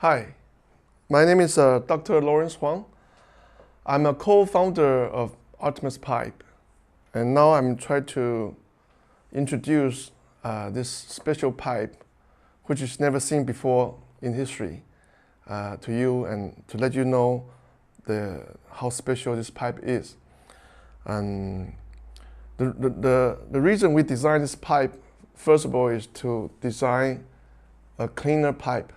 Hi, my name is Dr. Lawrence Huang. I'm a co-founder of Artemis Pipe, and now I'm trying to introduce this special pipe, which is never seen before in history, to you and to let you know how special this pipe is. And the reason we designed this pipe, first of all, is to design a cleaner pipe.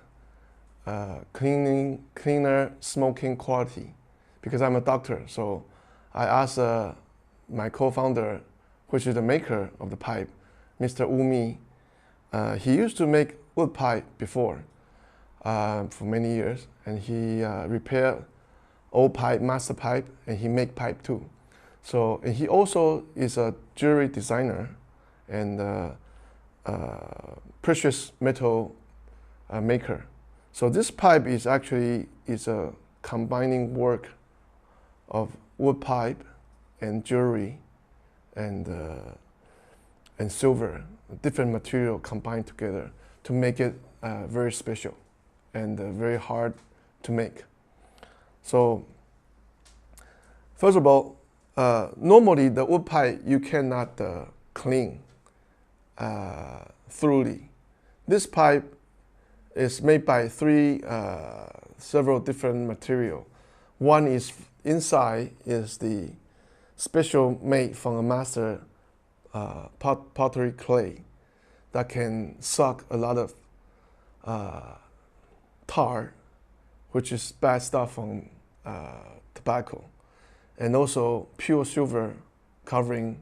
Cleaner smoking quality, because I'm a doctor. So I asked my co-founder, which is the maker of the pipe, Mr. Umi. He used to make wood pipe before for many years, and he repaired old pipe, master pipe, and he make pipe too. So and he also is a jewelry designer and precious metal maker. So this pipe is actually a combining work of wood pipe and jewelry and silver, different material combined together to make it very special and very hard to make. So first of all, normally the wood pipe you cannot clean thoroughly. This pipe is made by several different material. One is inside is the special made from a master pottery clay that can suck a lot of tar, which is bad stuff from tobacco, and also pure silver covering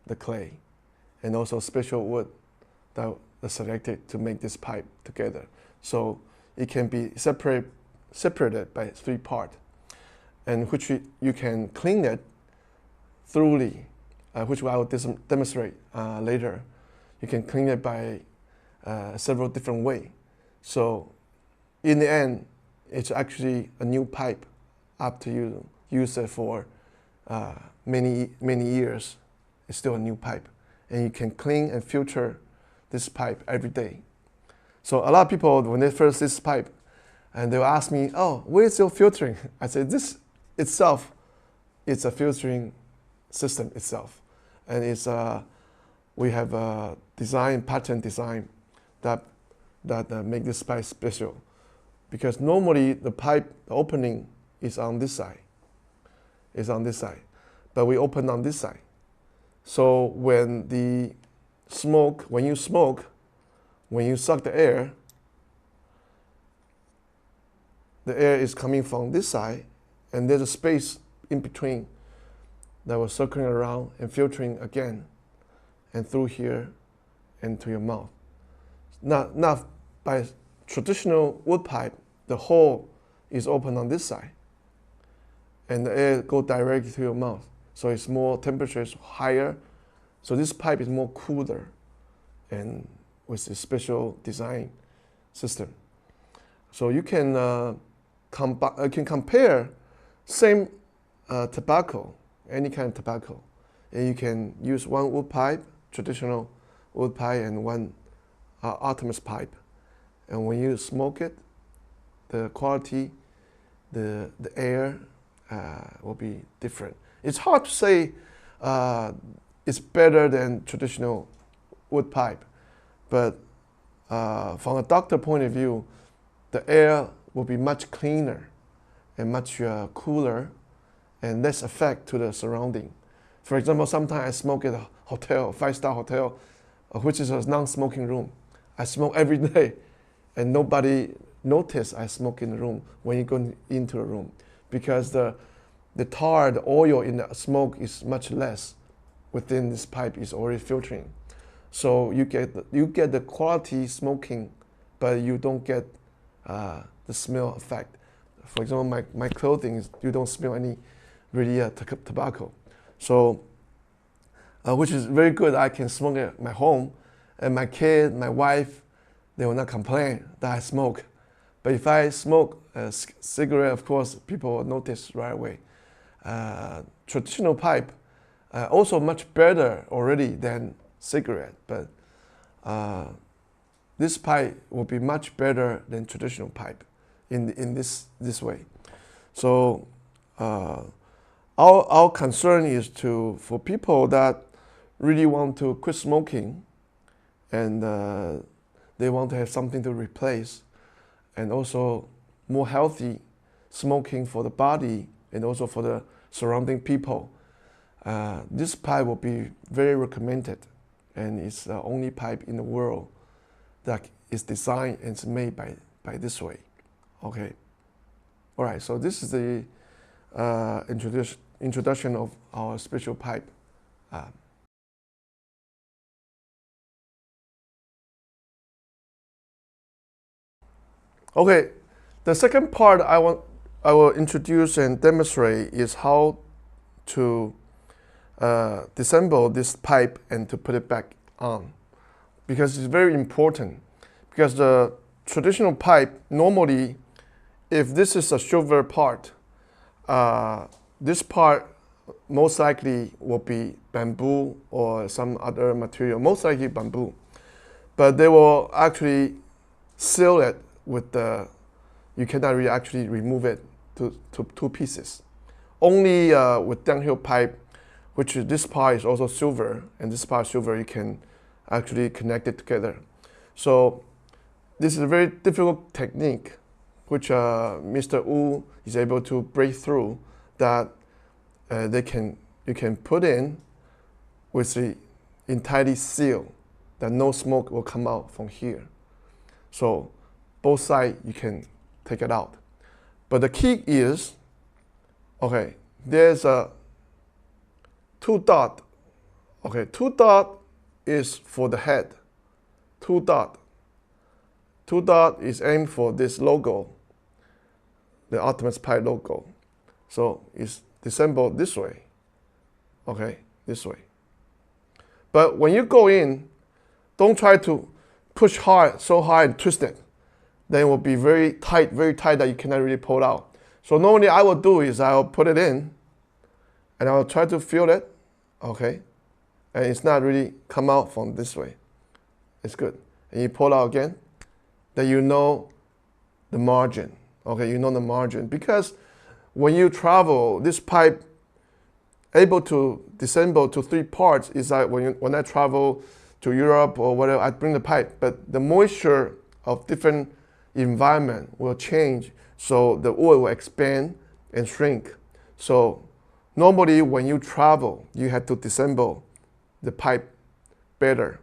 the clay, and also special wood that are selected to make this pipe together. So it can be separated by 3 parts, and which you can clean it thoroughly, which I will demonstrate later. You can clean it by several different ways. So in the end, it's actually a new pipe after you use it for many years. It's still a new pipe, and you can clean and filter this pipe every day. So a lot of people, when they first see this pipe, and they'll ask me, "Oh, where's your filtering?" I say, "This itself, it's a filtering system itself, and it's we have a patent design that make this pipe special, because normally the pipe opening is on this side, but we open on this side. So when you smoke, when you suck the air is coming from this side, and there's a space in between that will circling around and filtering again, and through here into your mouth. Not by traditional wood pipe, the hole is open on this side, and the air go directly to your mouth. So it's more temperature is higher. So this pipe is more cooler, and with a special design system. So you can compare same tobacco, any kind of tobacco, and you can use one wood pipe, traditional wood pipe, and one Artemis pipe. And when you smoke it, the quality, the air will be different. It's hard to say it's better than traditional wood pipe. But from a doctor point of view, the air will be much cleaner and much cooler and less effect to the surrounding. For example, sometimes I smoke at a hotel, 5-star hotel, which is a non-smoking room. I smoke every day, and nobody notice I smoke in the room when you go into the room, because the tar, the oil in the smoke is much less within this pipe is already filtering. So you get the quality smoking, but you don't get the smell effect. For example, my clothing, you don't smell any really tobacco. So, which is very good. I can smoke at my home, and my kid, my wife, they will not complain that I smoke. But if I smoke a cigarette, of course, people will notice right away. Traditional pipe also much better already than cigarette, but this pipe will be much better than traditional pipe. in this way. So our concern is for people that really want to quit smoking, and they want to have something to replace, and also more healthy smoking for the body and also for the surrounding people. This pipe will be very recommended, and it's the only pipe in the world that is designed and is made by this way. Okay. All right. So this is the introduction of our special pipe. Okay. The second part I will introduce and demonstrate is how to disassemble this pipe and to put it back on, because it's very important. Because the traditional pipe, normally, if this is a silver part, this part most likely will be bamboo or some other material, most likely bamboo. But they will actually seal it with you cannot really actually remove it to two pieces. Only with downhill pipe, which this part is also silver, and this part is silver, you can actually connect it together. So this is a very difficult technique, which Mr. Wu is able to break through, that you can put in with the entirely sealed, that no smoke will come out from here. So both sides you can take it out. But the key is, okay, there's a 2 dot. Okay, 2 dot is for the head. 2 dot. 2 dot is aimed for this logo, the Artemis pipe logo. So it's disassembled this way. Okay, this way. But when you go in, don't try to push hard, so hard and twist it. Then it will be very tight that you cannot really pull it out. So normally I will do is I'll put it in and I'll try to feel it, okay? And it's not really come out from this way. It's good. And you pull out again, then you know the margin, okay? You know the margin, because when you travel, this pipe able to disassemble to 3 parts is like when I travel to Europe or whatever, I bring the pipe, but the moisture of different environment will change, so the oil will expand and shrink. So normally when you travel, you have to disassemble the pipe better,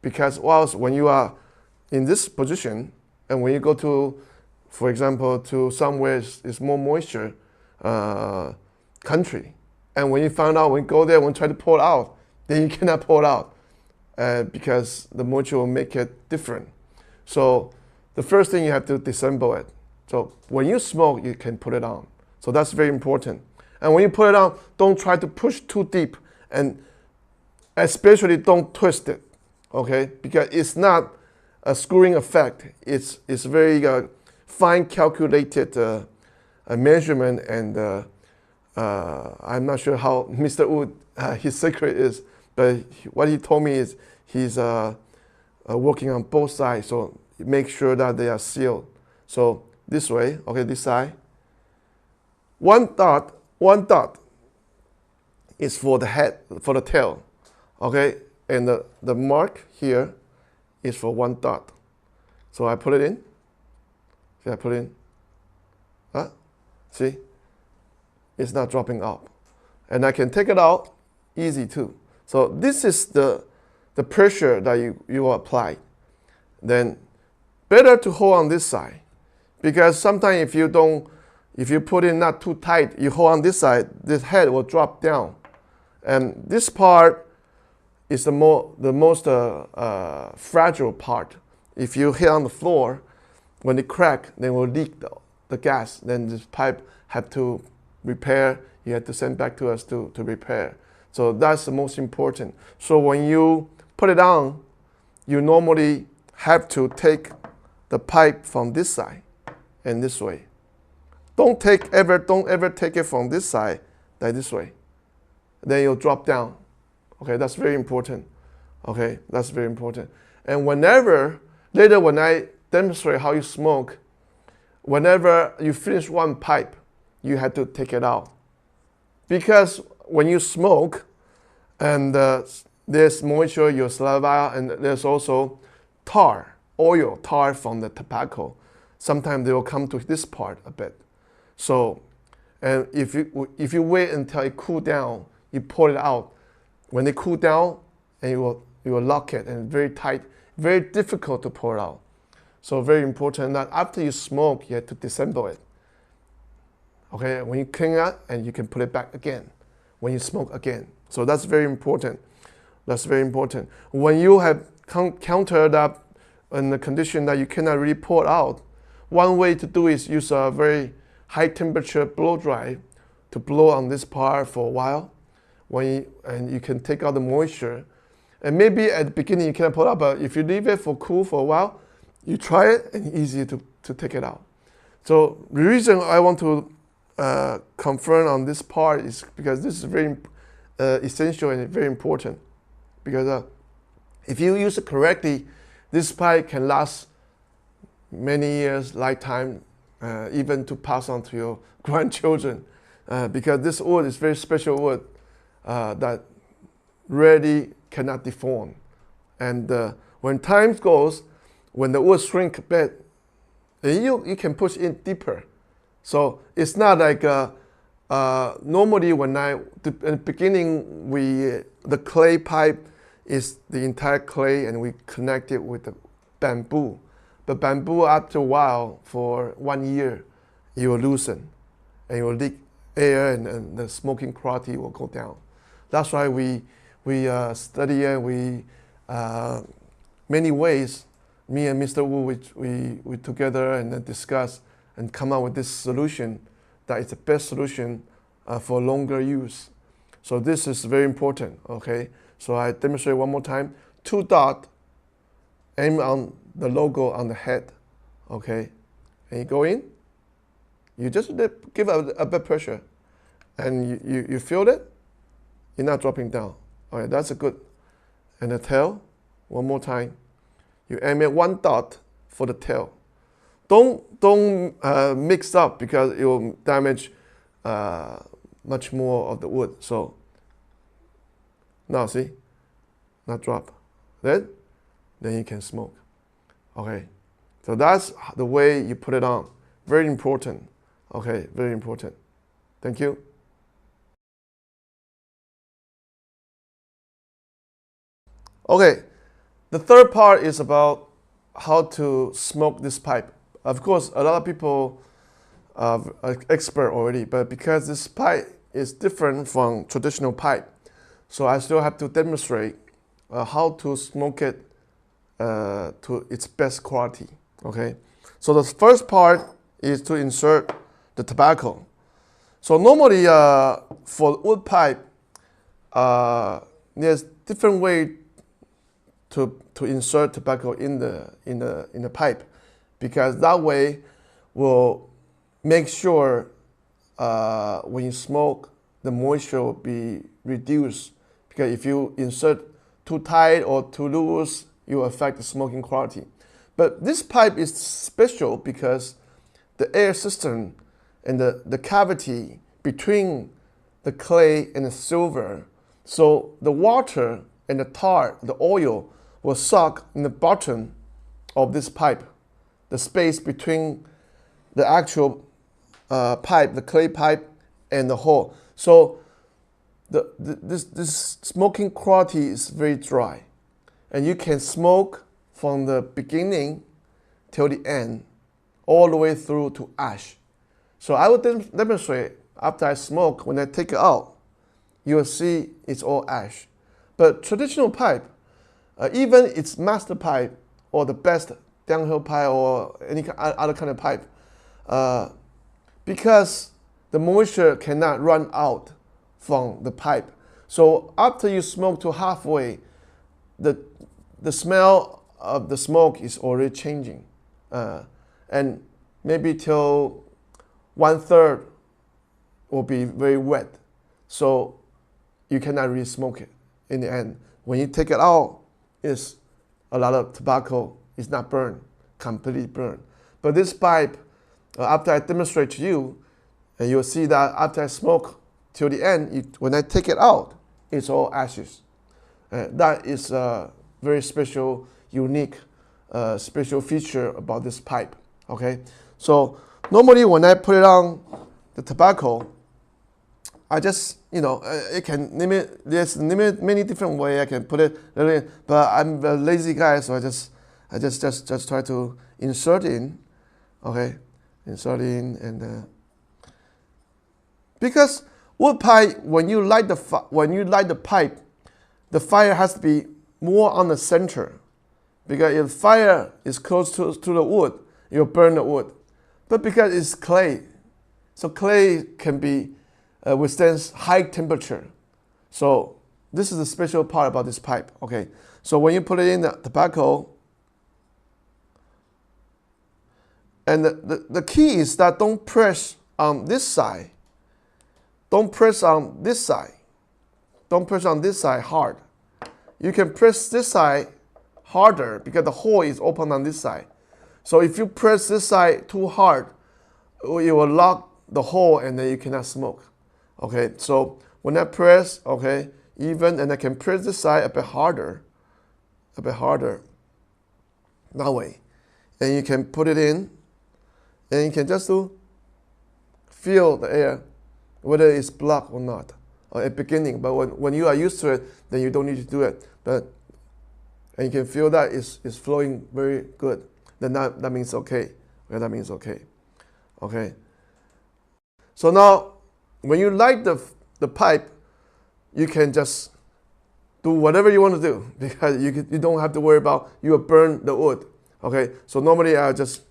because whilst when you are in this position and when you go to, for example, to somewhere is more moisture country, and when you find out, when you go there, when you try to pull it out, then you cannot pull it out because the moisture will make it different. So the first thing you have to disassemble it. So when you smoke, you can put it on. So that's very important. And when you put it on, don't try to push too deep, and especially don't twist it, okay? Because it's not a screwing effect. It's very fine calculated measurement, and I'm not sure how Mr. Wu, his secret is, but what he told me is he's working on both sides, so make sure that they are sealed. So this way, okay, this side. One dot is for the head, for the tail, okay? And the mark here is for 1 dot. So I put it in. See, I put it in. See? It's not dropping up. And I can take it out easy too. So this is the pressure that you apply. Then better to hold on this side, because sometimes if you put it not too tight, you hold on this side, this head will drop down. And this part is the most fragile part. If you hit on the floor, when it crack, then it will leak the gas. Then this pipe have to repair. You have to send back to us to repair. So that's the most important. So when you put it on, you normally have to take the pipe from this side and this way. Don't ever take it from this side, like this way. Then you'll drop down. Okay, that's very important. Okay, that's very important. And later when I demonstrate how you smoke, whenever you finish one pipe, you have to take it out. Because when you smoke, and there's moisture in your saliva, and there's also oil tar from the tobacco. Sometimes they will come to this part a bit. So, and if you wait until it cool down, you pull it out. When it cool down, and you will lock it, and very tight, very difficult to pull out. So very important that after you smoke, you have to disassemble it. Okay, when you clean it, and you can put it back again when you smoke again. So that's very important. That's very important. When you have countered up in the condition that you cannot really pull it out, one way to do is use a very high temperature blow dry to blow on this part for a while, and you can take out the moisture. And maybe at the beginning you cannot pull it out, but if you leave it for cool for a while, you try it, and easy to take it out. So the reason I want to confirm on this part is because this is very essential and very important. Because if you use it correctly, this pipe can last many years, lifetime, even to pass on to your grandchildren. Because this wood is very special wood that really cannot deform. And when time goes, when the wood shrink a bit, you can push in deeper. So it's not like normally in the beginning the clay pipe is the entire clay, and we connect it with the bamboo. But bamboo, after a while, for 1 year, it will loosen, and it will leak air, and the smoking quality will go down. That's why we study it. Many ways. Me and Mr. Wu, we together and then discuss and come up with this solution that is the best solution for longer use. So this is very important, okay? So I demonstrate one more time. 2 dots, aim on the logo on the head, okay? And you go in, you just give a bit pressure, and you feel it, you're not dropping down. All right, that's a good. And the tail, one more time. You aim at 1 dot for the tail. Don't mix up, because it will damage much more of the wood. So now see, not drop. Then you can smoke. Okay, so that's the way you put it on. Very important. Okay, very important. Thank you. Okay, the third part is about how to smoke this pipe. Of course, a lot of people are expert already, but because this pipe is different from traditional pipe, so I still have to demonstrate how to smoke it to its best quality. Okay, so the first part is to insert the tobacco. So normally for wood pipe, there's different way to insert tobacco in the pipe, because that way will make sure when you smoke, the moisture will be reduced. Because if you insert too tight or too loose, it will affect the smoking quality. But this pipe is special because the air system and the cavity between the clay and the silver, so the water and the tar, the oil, will suck in the bottom of this pipe, the space between the actual pipe, the clay pipe, and the hole. So this smoking quality is very dry, and you can smoke from the beginning till the end, all the way through to ash. So I will demonstrate after I smoke. When I take it out, you will see it's all ash. But traditional pipe, even its master pipe or the best downhill pipe or any other kind of pipe, because the moisture cannot run out from the pipe. So after you smoke to halfway, the smell of the smoke is already changing, and maybe till 1/3 will be very wet. So you cannot really smoke it in the end. When you take it out, it's a lot of tobacco is not burned, completely burned. But this pipe, after I demonstrate to you, and you'll see that after I smoke till the end, when I take it out, it's all ashes. That is a very special, unique, special feature about this pipe. Okay, so normally when I put it on the tobacco, I just, it can limit. There's many different ways I can put it, but I'm a lazy guy, so I just try to insert in. Okay, insert in, and because wood pipe, when you light the pipe, the fire has to be more on the center, because if fire is close to the wood, you'll burn the wood. But because it's clay, so clay can be withstands high temperature. So this is the special part about this pipe. Okay, so when you put it in the tobacco, and the key is that don't press on this side. Don't press on this side. Don't press on this side hard. You can press this side harder because the hole is open on this side. So if you press this side too hard, it will lock the hole and then you cannot smoke. Okay, so when I press, okay, even, and I can press this side a bit harder, that way. And you can put it in, and you can just feel the air, whether it's blocked or not, at the beginning. But when you are used to it, then you don't need to do it. And you can feel that it's flowing very good. Then that means okay. Okay, that means okay. Okay. So now, when you light the pipe, you can just do whatever you want to do, because you don't have to worry about you will burn the wood. Okay. So normally I just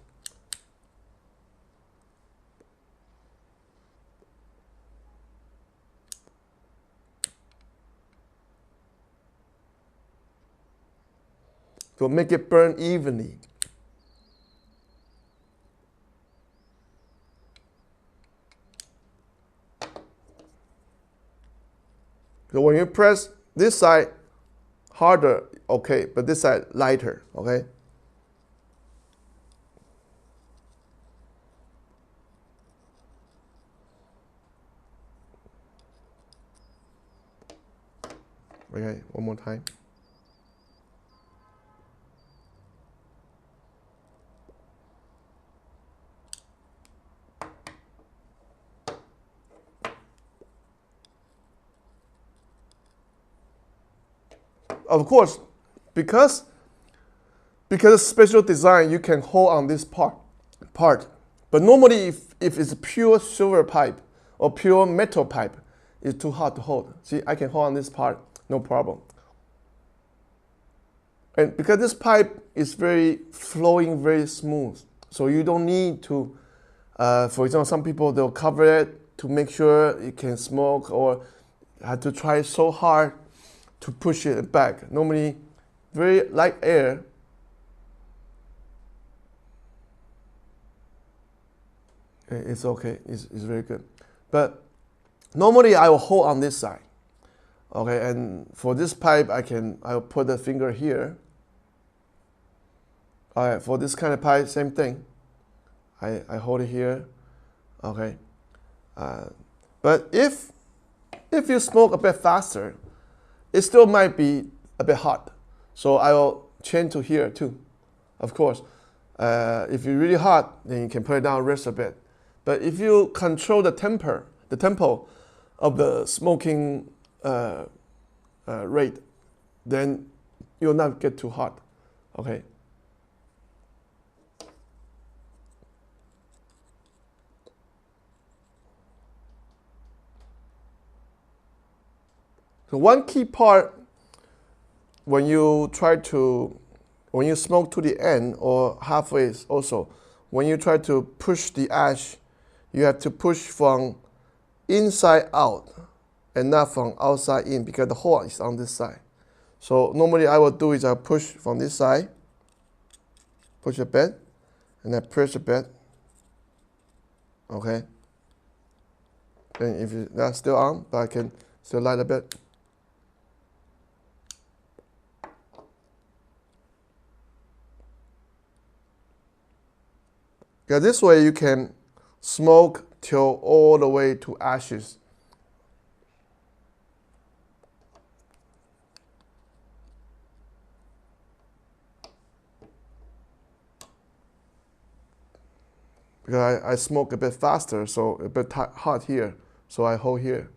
to make it burn evenly. So when you press this side harder, okay, but this side lighter, okay? Okay, one more time. Of course, because it's special design, you can hold on this part. But normally, if it's pure silver pipe or pure metal pipe, it's too hard to hold. See, I can hold on this part, no problem. And because this pipe is very flowing, very smooth, so you don't need to, for example, some people, they'll cover it to make sure you can smoke, or have to try so hard to push it back. Normally, very light air. It's okay. It's very good. But normally, I will hold on this side. Okay, and for this pipe, I'll put the finger here. All right, for this kind of pipe, same thing. I hold it here. Okay, but if you smoke a bit faster, it still might be a bit hot. So I will change to here too, of course. If you're really hot, then you can put it down, rest a bit. But if you control the tempo of the smoking rate, then you'll not get too hot. Okay. So one key part when you smoke to the end or halfway also, when you try to push the ash, you have to push from inside out and not from outside in, because the hole is on this side. So normally I will do is I push from this side, push a bit, and I press a bit. Okay. Then if that's still on, but I can still light a bit. Yeah, this way you can smoke till all the way to ashes. Because I smoke a bit faster, so a bit hot here, so I hold here.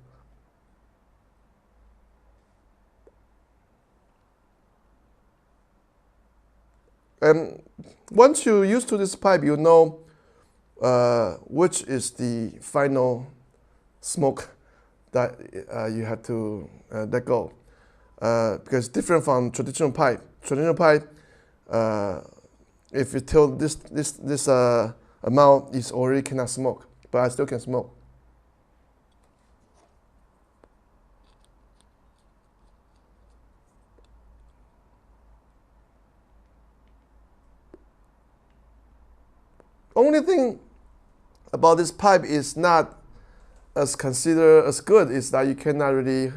And once you're used to this pipe, you know which is the final smoke that you have to let go. Because different from traditional pipe. Traditional pipe, if you tell this amount is already cannot smoke, but I still can smoke. Only thing about this pipe is not as considered as good is that you cannot really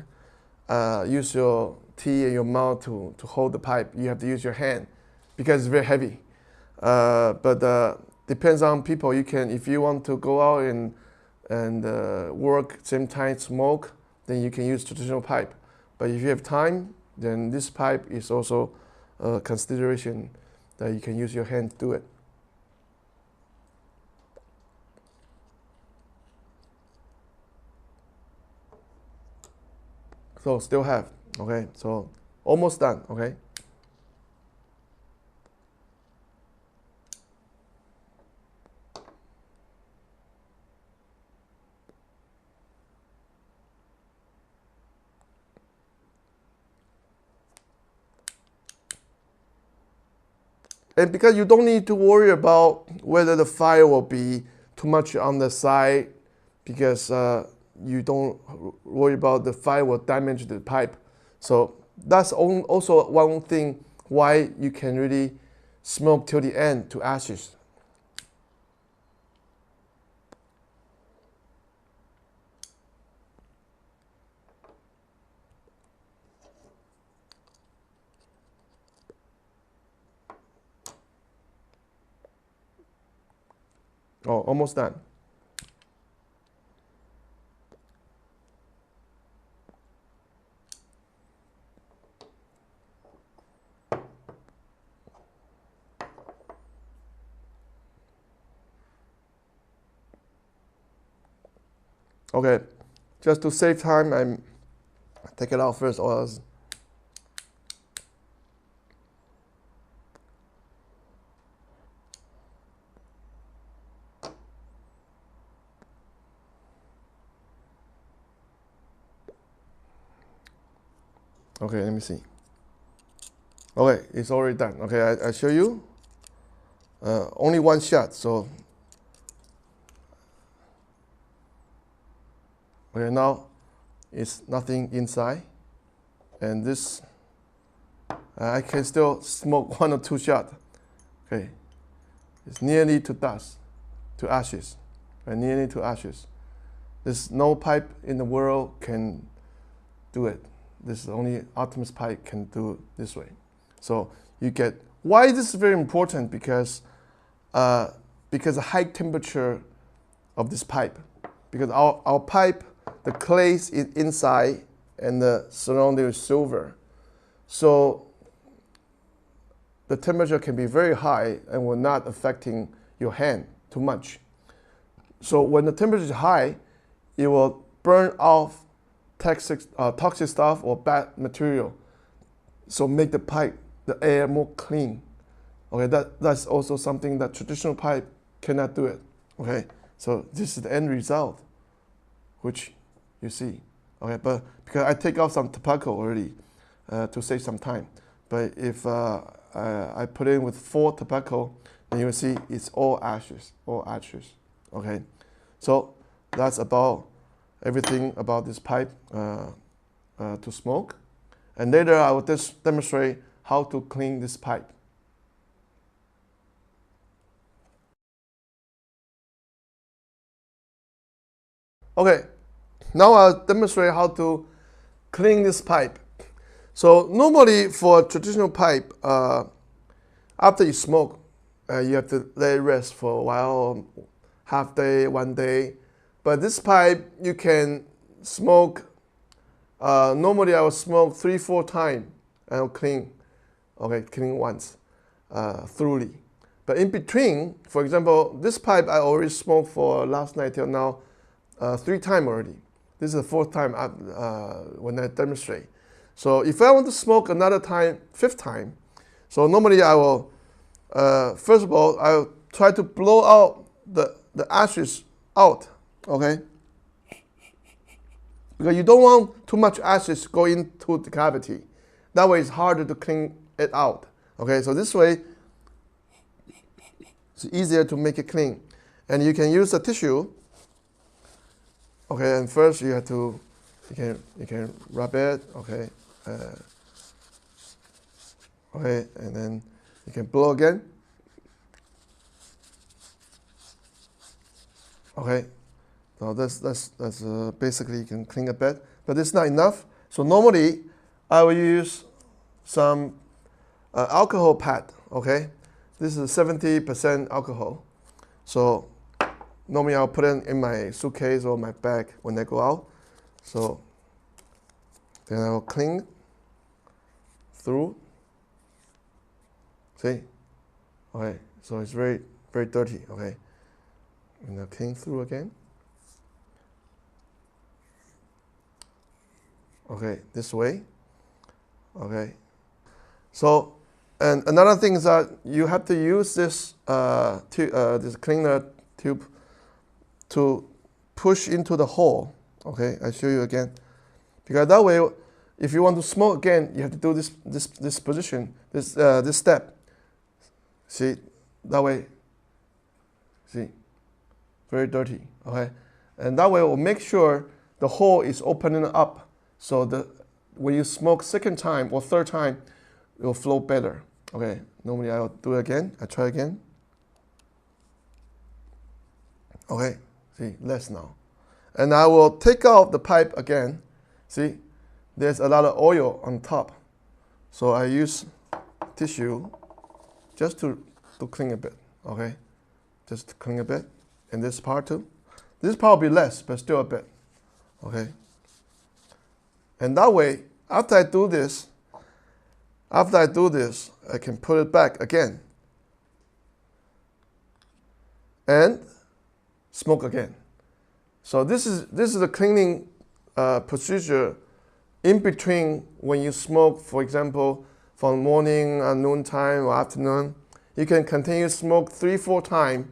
use your teeth and your mouth to hold the pipe. You have to use your hand because it's very heavy. But depends on people. You can, if you want to go out and work same time smoke, then you can use traditional pipe. But if you have time, then this pipe is also a consideration that you can use your hand to do it. So still have, okay? So almost done, okay? And because you don't need to worry about whether the fire will be too much on the side, because you don't worry about the fire will damage the pipe. So that's also one thing why you can really smoke till the end to ashes. Oh, almost done. Okay, just to save time, I take it out first, or else. Okay, let me see. Okay, it's already done. Okay, I show you. Only one shot, so. Okay, now it's nothing inside. And this, I can still smoke 1 or 2 shots. Okay, it's nearly to dust, to ashes, nearly to ashes. There's no pipe in the world can do it. This is only Artemis pipe can do it this way. So you get, why this is very important, because the high temperature of this pipe, because our pipe, the clay is inside and the surrounding is silver. So the temperature can be very high and will not affecting your hand too much. So when the temperature is high, it will burn off toxic stuff or bad material. So make the pipe, the air more clean. Okay, that's also something that traditional pipe cannot do it. Okay, so this is the end result, which you see. Okay, but because I take off some tobacco already to save some time. But if I put in with 4 tobacco, then you will see it's all ashes, all ashes. Okay, so that's about everything about this pipe to smoke. And later I will just demonstrate how to clean this pipe. Okay, now I'll demonstrate how to clean this pipe. So normally for traditional pipe, after you smoke, you have to let it rest for a while, half day, 1 day. But this pipe, you can smoke. Normally, I will smoke 3-4 times and I'll clean. Okay, clean once thoroughly. But in between, for example, this pipe I already smoked for last night till now 3 times already. This is the 4th time when I demonstrate. So if I want to smoke another time, 5th time, so normally I will, first of all, I'll try to blow out the ashes out, okay? Because you don't want too much ashes go into the cavity. That way it's harder to clean it out, okay? So this way, it's easier to make it clean. And you can use a tissue, okay, and first you have to, you can rub it, okay? Okay, and then you can blow again. Okay, so that's basically you can clean a bit, but it's not enough. So normally I will use some alcohol pad. Okay, this is 70% alcohol. So normally I'll put it in my suitcase or my bag when I go out. So then I'll clean through. See? Okay, so it's very, very dirty, okay? And I'll clean through again. Okay, this way. Okay. So, and another thing is that you have to use this this cleaner tube to push into the hole. Okay, I'll show you again. Because that way, if you want to smoke again, you have to do this position, this step. See, that way, see, very dirty, okay? And that way we'll make sure the hole is opening up so that when you smoke 2nd time or 3rd time, it will flow better, okay? Normally I'll do it again, I try again. Okay, see, less now. And I will take out the pipe again. See, there's a lot of oil on top. So I use tissue just to clean a bit, okay? Just to clean a bit. And this part too. This part will be less, but still a bit, okay? And that way, after I do this, I can put it back again. And smoke again. So this is a cleaning procedure in between when you smoke, for example, from morning, noon time, or afternoon. You can continue to smoke 3-4 times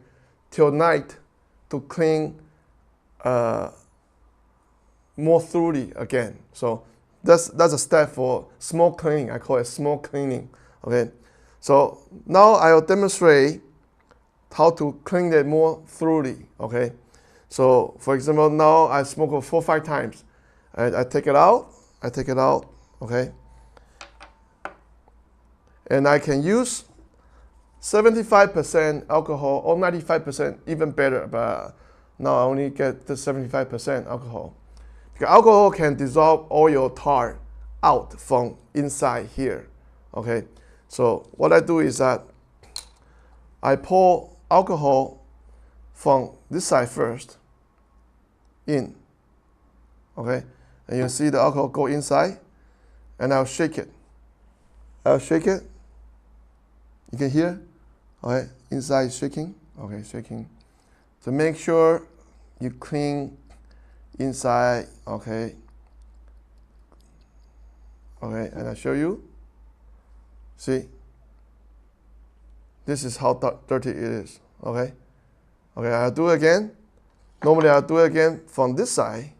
till night to clean more thoroughly again. So that's a step for smoke cleaning. I call it smoke cleaning. Okay. So now I will demonstrate how to clean it more thoroughly. Okay. So for example, now I smoke 4-5 times. I take it out. Okay. And I can use 75% alcohol or 95%, even better, but now I only get the 75% alcohol. Because alcohol can dissolve oil tar out from inside here, okay? So what I do is that I pour alcohol from this side first, in, okay? And you see the alcohol go inside, and I'll shake it. You can hear? Okay, inside is shaking. Okay, shaking. So make sure you clean inside. Okay. Okay, and I'll show you. See? This is how dirty it is. Okay. Okay, I'll do it again. Normally I'll do it again from this side.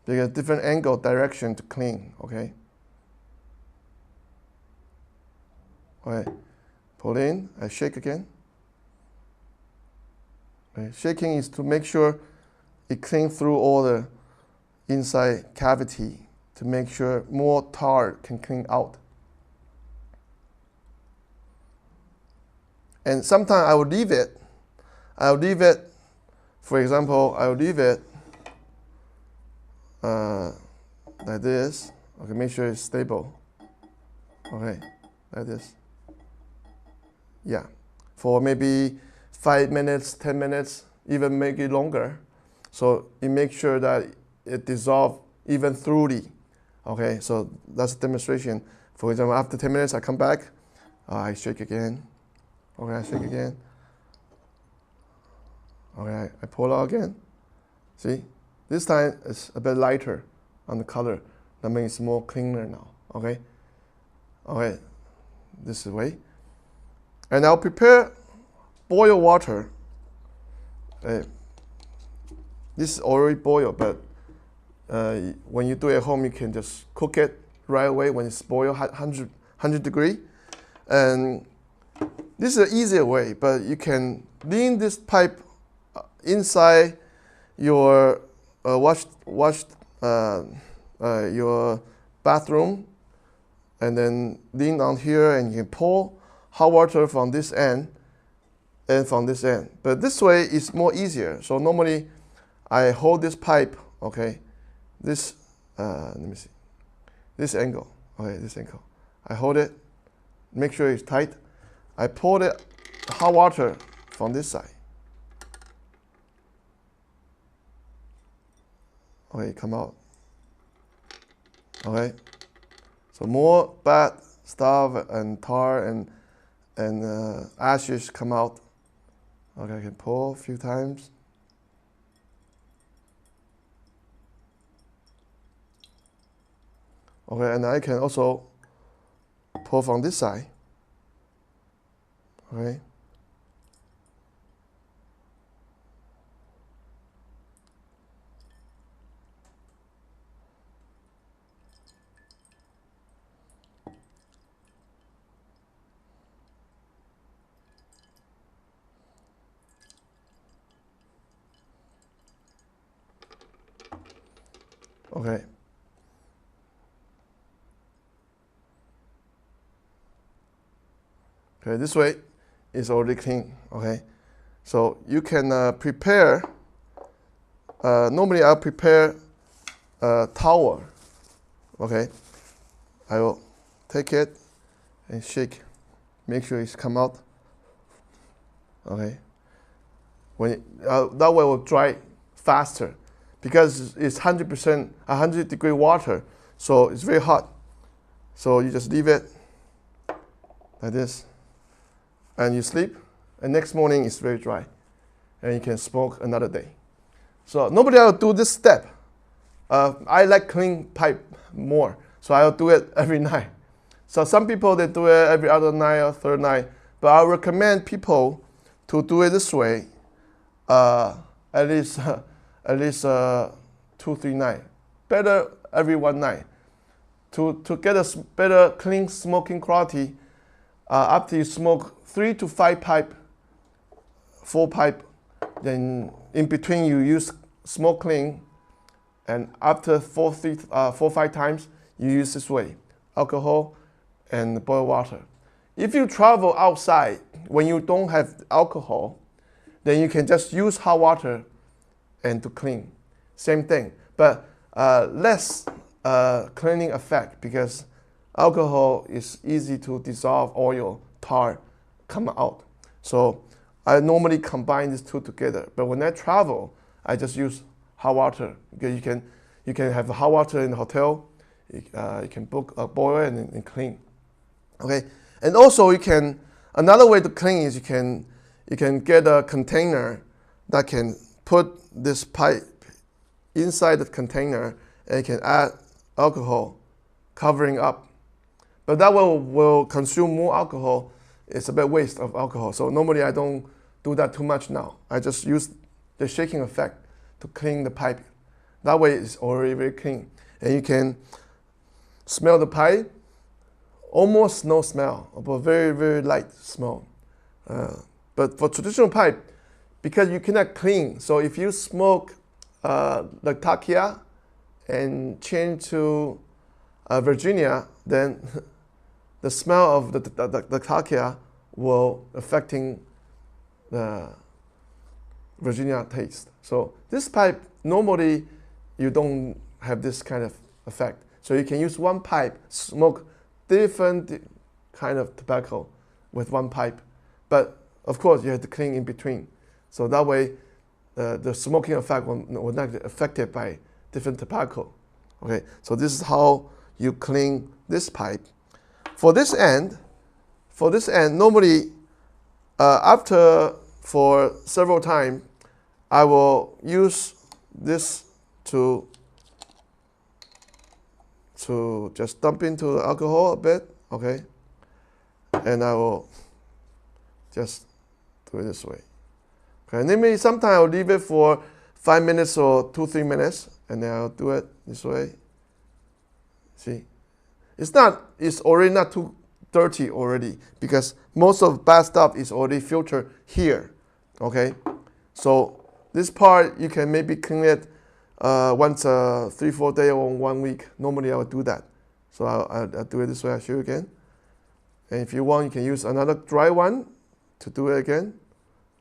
Because different angle, direction to clean. Okay. Okay. Pull in, I shake again. Okay. Shaking is to make sure it cleans through all the inside cavity to make sure more tar can clean out. And sometimes I will leave it. For example, I will leave it like this. Okay, make sure it's stable. Okay, like this. Yeah, for maybe 5 minutes, 10 minutes, even make it longer. So you make sure that it dissolves even thoroughly. Okay, so that's a demonstration. For example, after 10 minutes, I come back, I shake again. Okay, I shake again. Okay, I pull out again. See, this time it's a bit lighter on the color. That means it's more cleaner now. Okay, okay, this is the way. And I'll prepare boiled water. This is already boiled, but when you do it at home, you can just cook it right away when it's boiled, 100 degree. And this is an easier way, but you can lean this pipe inside your your bathroom, and then lean down here, and you can pour hot water from this end and from this end. But this way is more easier. So normally I hold this pipe, okay, this let me see, this angle, okay, this angle. I hold it, make sure it's tight. I pour the hot water from this side. Okay, come out. Okay, so more bad stuff and tar and ashes come out. Okay, I can pour a few times. Okay, and I can also pour from this side. Okay. Okay. Okay, this way is already clean. Okay, so you can prepare. Normally, I'll prepare a towel. Okay, I will take it and shake, make sure it's come out. Okay, that way it will dry faster, because it's 100% 100-degree water, so it's very hot. So you just leave it like this, and you sleep, and next morning it's very dry, and you can smoke another day. So normally I'll do this step. I like clean pipe more, so I'll do it every night. So some people, they do it every other night or third night, but I recommend people to do it this way, at least 2-3 nights. Better every one night. To get a better clean smoking quality, after you smoke 3 to 5 pipe, 4 pipe, then in between you use smoke clean, and after 4-5 times, you use this way, alcohol and boiled water. If you travel outside when you don't have alcohol, then you can just use hot water and to clean. Same thing, but less cleaning effect, because alcohol is easy to dissolve oil, tar come out. So I normally combine these two together. But when I travel, I just use hot water, because you can have hot water in the hotel. You can book a boil and clean. Okay, and also another way to clean is you can get a container that can put this pipe inside the container, and you can add alcohol covering up. But that will consume more alcohol. It's a bit waste of alcohol. So normally I don't do that too much now. I just use the shaking effect to clean the pipe. That way it's already very clean. And you can smell the pipe, almost no smell, but very, very light smell. But for traditional pipe, because you cannot clean, so if you smoke the Takia and change to Virginia, then the smell of the Takia will affecting the Virginia taste. So this pipe, normally you don't have this kind of effect. So you can use one pipe, smoke different kind of tobacco with one pipe. But of course you have to clean in between. So that way the smoking effect will not get affected by different tobacco. Okay, so this is how you clean this pipe. For this end, normally after for several times, I will use this to just dump into the alcohol a bit, okay, and I will just do it this way. Okay, and maybe sometimes I'll leave it for 5 minutes or 2-3 minutes, and then I'll do it this way. See, it's already not too dirty already, because most of bad stuff is already filtered here. Okay, so this part you can maybe clean it once 3-4 days or 1 week. Normally I would do that. So I'll do it this way. I'll show you again. And if you want, you can use another dry one to do it again.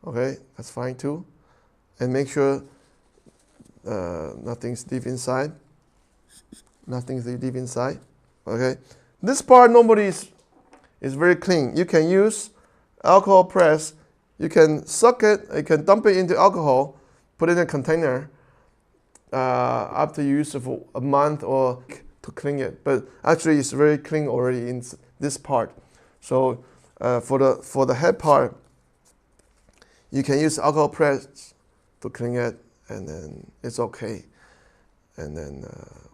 Okay, that's fine too. And make sure nothing's deep inside. Nothing's deep inside. Okay, this part normally is very clean. You can use alcohol press. You can suck it. You can dump it into alcohol, put it in a container after you use it for a month or to clean it. But actually, it's very clean already in this part. So for the head part, you can use alcohol press to clean it, and then it's okay, and then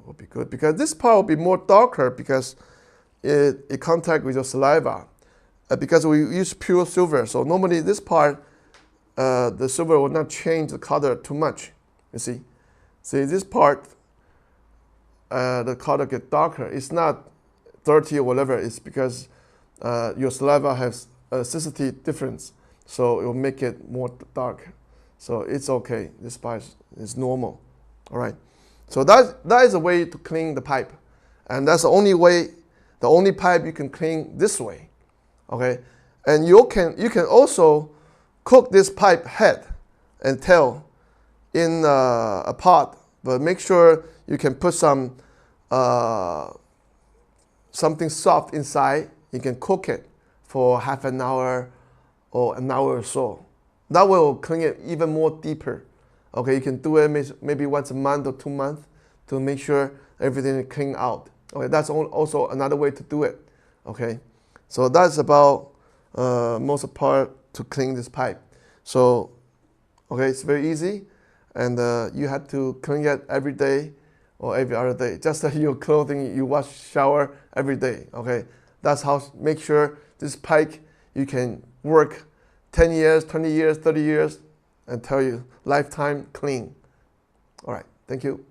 will be good. Because this part will be more darker because it contact with your saliva. Because we use pure silver, so normally this part, the silver will not change the color too much. You see, this part, the color get darker. It's not dirty or whatever. It's because your saliva has a acidity difference, so it will make it more dark. So it's okay. This part is normal. All right. So that is a way to clean the pipe, and that's the only way, the only pipe you can clean this way. Okay, and you can also cook this pipe head and tail in a pot, but make sure you can put some something soft inside. You can cook it for half an hour or an hour or so. That will clean it even more deeper. Okay, you can do it maybe once a month or 2 months to make sure everything is cleaned out. Okay, that's also another way to do it. Okay. So that's about most part to clean this pipe. So, okay, it's very easy, and you have to clean it every day or every other day. Just like your clothing, you wash, shower every day. Okay, that's how make sure this pipe you can work 10 years, 20 years, 30 years, and tell you lifetime clean. All right, thank you.